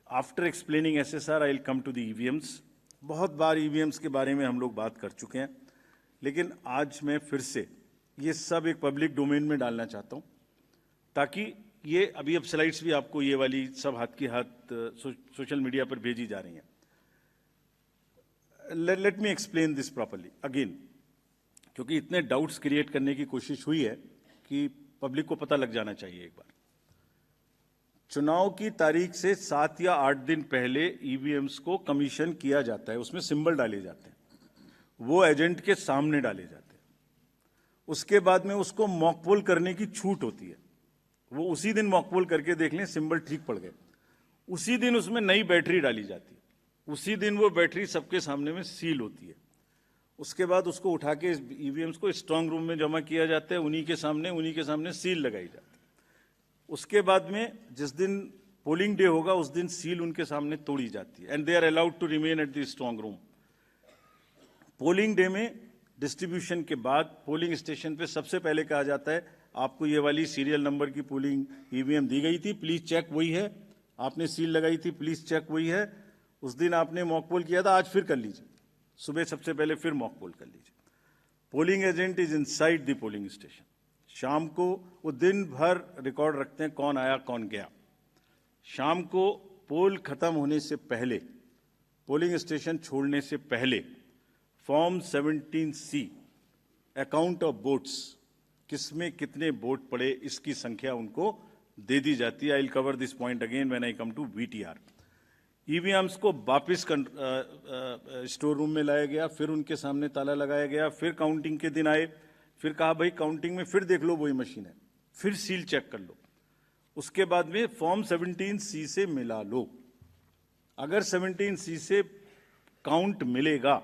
After explaining SSR I will come to the EVMs. बहुत बार EVMs के बारे में हम लोग बात कर चुके हैं, लेकिन आज मैं फिर से ये सब एक पब्लिक डोमेन में डालना चाहता हूँ, ताकि ये अभी अब स्लाइड्स भी आपको ये वाली सब हाथ की हाथ सोशल मीडिया पर भेजी जा रही हैं। Let me explain this properly again, क्योंकि इतने डाउट्स क्रिएट करने की कोशिश हुई है कि पब्लिक को पता लग जाना चाहिए। एक बार चुनाव की तारीख से 7 या 8 दिन पहले ईवीएम्स को कमीशन किया जाता है, उसमें सिंबल डाले जाते हैं, वो एजेंट के सामने डाले जाते हैं। उसके बाद में उसको मॉकपोल करने की छूट होती है, वो उसी दिन मॉकपोल करके देख लें सिंबल ठीक पड़ गए, उसी दिन उसमें नई बैटरी डाली जाती है, उसी दिन वो बैटरी सबके सामने में सील होती है। उसके बाद उसको उठा के ईवीएम्स को स्ट्रांग रूम में जमा किया जाता है, उन्हीं के सामने सील लगाई जाती है। उसके बाद में जिस दिन पोलिंग डे होगा उस दिन सील उनके सामने तोड़ी जाती है, and they are allowed to remain at the strong room. Polling day में डिस्ट्रीब्यूशन के बाद पोलिंग स्टेशन पे सबसे पहले कहा जाता है, आपको ये वाली सीरियल नंबर की पोलिंग ईवीएम दी गई थी, प्लीज चेक वही है, आपने सील लगाई थी, प्लीज चेक वही है, उस दिन आपने मॉकपोल किया था, आज फिर कर लीजिए, सुबह सबसे पहले फिर मॉकपोल कर लीजिए। Polling agent is inside the polling station. शाम को वो दिन भर रिकॉर्ड रखते हैं कौन आया कौन गया। शाम को पोल खत्म होने से पहले, पोलिंग स्टेशन छोड़ने से पहले form 17C account of votes, किसमें कितने वोट पड़े इसकी संख्या उनको दे दी जाती है। I will cover this point again when I come to VTR. EVMs को वापस स्टोर रूम में लाया गया, फिर उनके सामने ताला लगाया गया, फिर काउंटिंग के दिन आए, फिर कहा भाई काउंटिंग में फिर देख लो वही मशीन है, फिर सील चेक कर लो। उसके बाद में फॉर्म 17C से मिला लो। अगर 17C से काउंट मिलेगा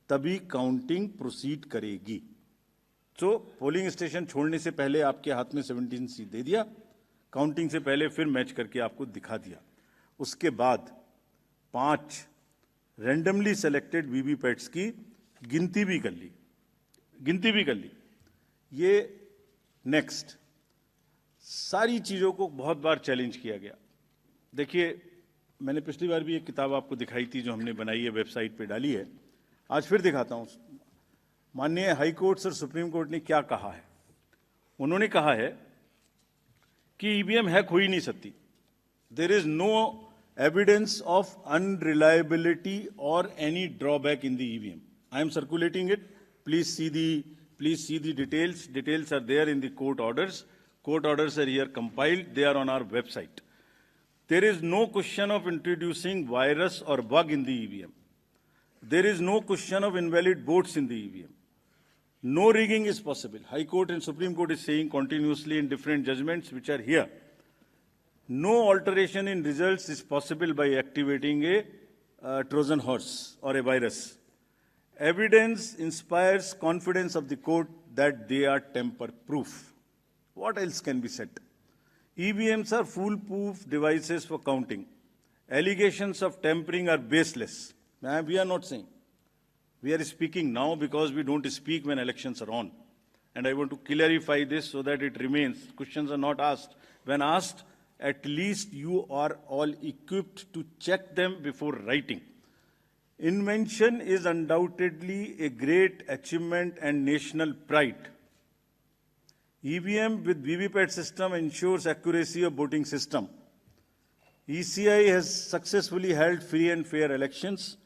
तभी काउंटिंग प्रोसीड करेगी। तो पोलिंग स्टेशन छोड़ने से पहले आपके हाथ में 17C दे दिया, काउंटिंग से पहले फिर मैच करके आपको दिखा दिया। उसके बाद 5 रैंडमली सेलेक्टेड वीवीपैट्स की गिनती भी कर ली। ये नेक्स्ट सारी चीज़ों को बहुत बार चैलेंज किया गया। देखिए, मैंने पिछली बार भी एक किताब आपको दिखाई थी जो हमने बनाई है, वेबसाइट पे डाली है, आज फिर दिखाता हूँ। माननीय हाई कोर्ट्स और सुप्रीम कोर्ट ने क्या कहा है। उन्होंने कहा है कि ईवीएम हैक हो ही नहीं सकती। There is no evidence of unreliability or any drawback in the EVM. I am circulating it, please see the details. Details are there in the court orders. Court orders are here compiled. They are on our website. There is no question of introducing virus or bug in the EVM. There is no question of invalid votes in the EVM. No rigging is possible. High Court and Supreme Court is saying continuously in different judgments which are here. No alteration in results is possible by activating a Trojan horse or a virus. Evidence inspires confidence of the court that they are tamper-proof. What else can be said? EVMs are foolproof devices for counting. Allegations of tampering are baseless. We are not saying. We are speaking now because we don't speak when elections are on. And I want to clarify this so that it remains. Questions are not asked. When asked, at least you are all equipped to check them before writing. Invention is undoubtedly a great achievement and national pride. EVM with VVPAT system ensures accuracy of voting system. ECI has successfully held free and fair elections.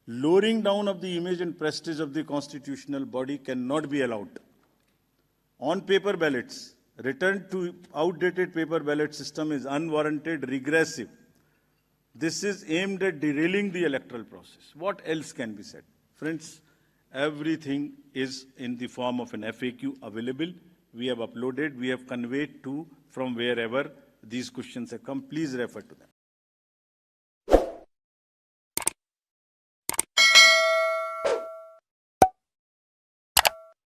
Lowering down of the image and prestige of the constitutional body cannot be allowed. On paper ballots, return to outdated paper ballot system is unwarranted, regressive. This is aimed at derailing the electoral process. What else can be said? Friends, everything is in the form of an FAQ available. We have uploaded, we have conveyed to from wherever these questions have come. Please refer to them.